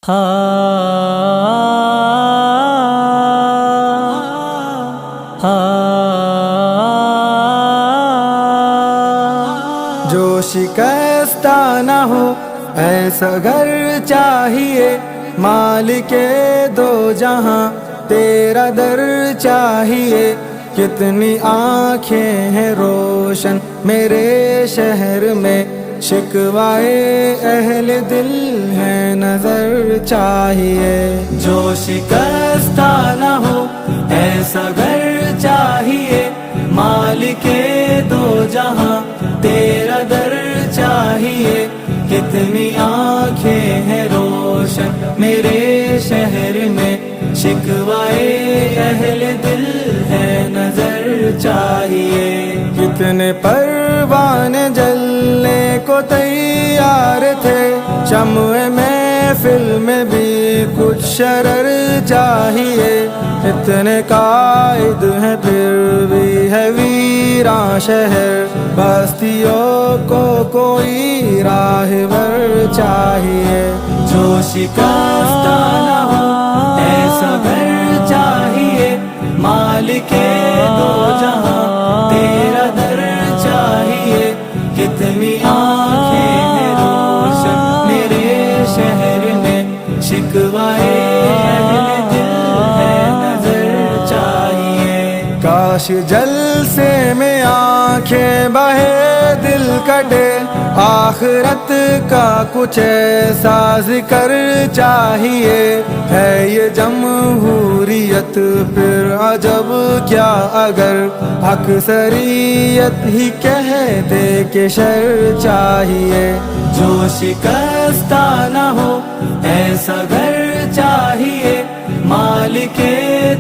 جو شکستہ نہ ہو ایسا گھر چاہیے، مالک دو جہاں تیرا در چاہیے۔ کتنی آنکھیں ہیں روشن میرے شہر میں، شکوائے اہل دل ہے نظر چاہیے۔ جو شکستہ نہ ہو ایسا گھر چاہیے، مالک دو جہاں تیرا در چاہیے۔ کتنی آنکھیں ہیں روشن میرے شہر میں، شکوائے اہل دل ہے نظر چاہیے۔ کتنے پروانے جلنے کو تیار تھے، شمع محفل میں بھی کچھ شرر چاہیے۔ اتنے قائد ہیں پھر بھی ہے ویراں شہر، بستیوں کو کوئی راہبر چاہیے۔ جو شکستہ نہ ہو ایسا گھر چاہیے، مالک دو جہاں تیرا در چاہیے۔ کتنی آنکھیں ہیں روشن میرے شہر میں، شکوائے اہل دل ہے نظر چاہیے۔ کاش جلسے میں آنکھیں بہے دل کٹے، آخرت کا کچھ ایسا ذکر چاہیے۔ ہے یہ جمہوریت پھر عجب کیا اگر اکثریت ہی کہہ دے کہ شر چاہیے۔ جو شکستہ نہ ہو ایسا گھر چاہیے، مالک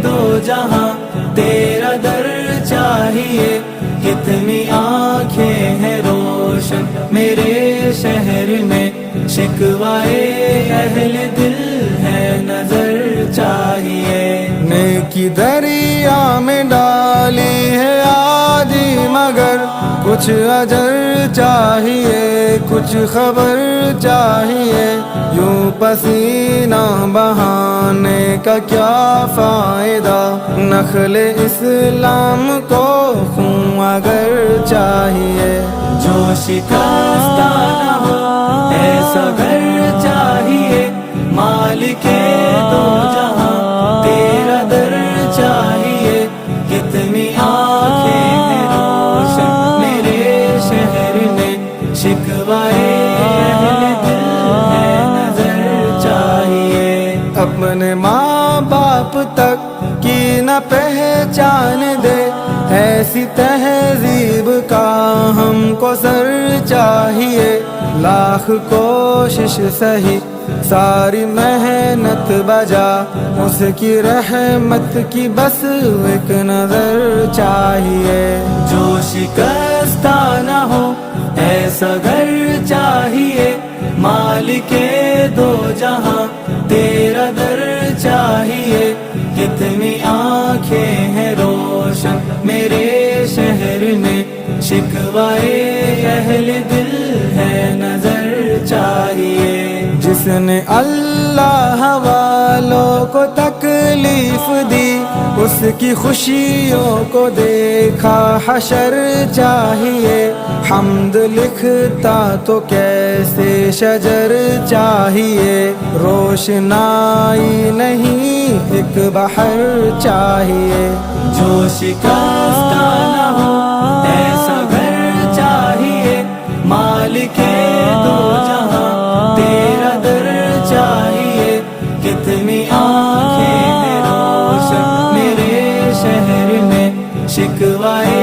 دو جہاں تیرا در چاہیے۔ کتنی آنکھیں ہیں روشن میرے شہر میں، شکوائے اہل دل ہے نظر چاہیے۔ نیکی دریا میں ڈالی ہے آدھی مگر کچھ اجر چاہیے، کچھ خبر چاہیے۔ یوں پسینہ بہانے کا کیا فائدہ، نخل اسلام کو خون اگر چاہیے۔ جو شکستہ نہ ہو ایسا گھر چاہیے، مالک دو جہاں تیرا در چاہیے۔ کتنی آنکھیں ہیں روشن میرے شہر میں، شکوائے اہل دل ہے نظر چاہیے۔ اپنے ماں باپ تک کی نہ پہچان دے، ایسی تہذیب کا ہم کو سر چاہیے۔ لاکھ کوشش سہی ساری محنت بجا، اس کی رحمت کی بس ایک نظر چاہیے۔ جو شکستہ نہ ہو ایسا گھر چاہیے، مالک دو جہاں تیرا در چاہیے۔ کتنی آنکھیں ہیں روشن میرے شہر میں، شکوائے اہل دل ہے نظر چاہیے۔ جس نے اللہ والوں کو تکلیف دی، اس کی خوشیوں کو دیکھا حشر چاہیے۔ حمد لکھتا تو کیسے شجر چاہیے، روشنائی نہیں ایک بحر چاہیے۔ جو شکستہ نہ ہو ایسا گھر چاہیے، مالک دو جہاں تیرا در چاہیے۔ کتنی آنکھیں ہیں روشن میرے شہر میں، شکوائے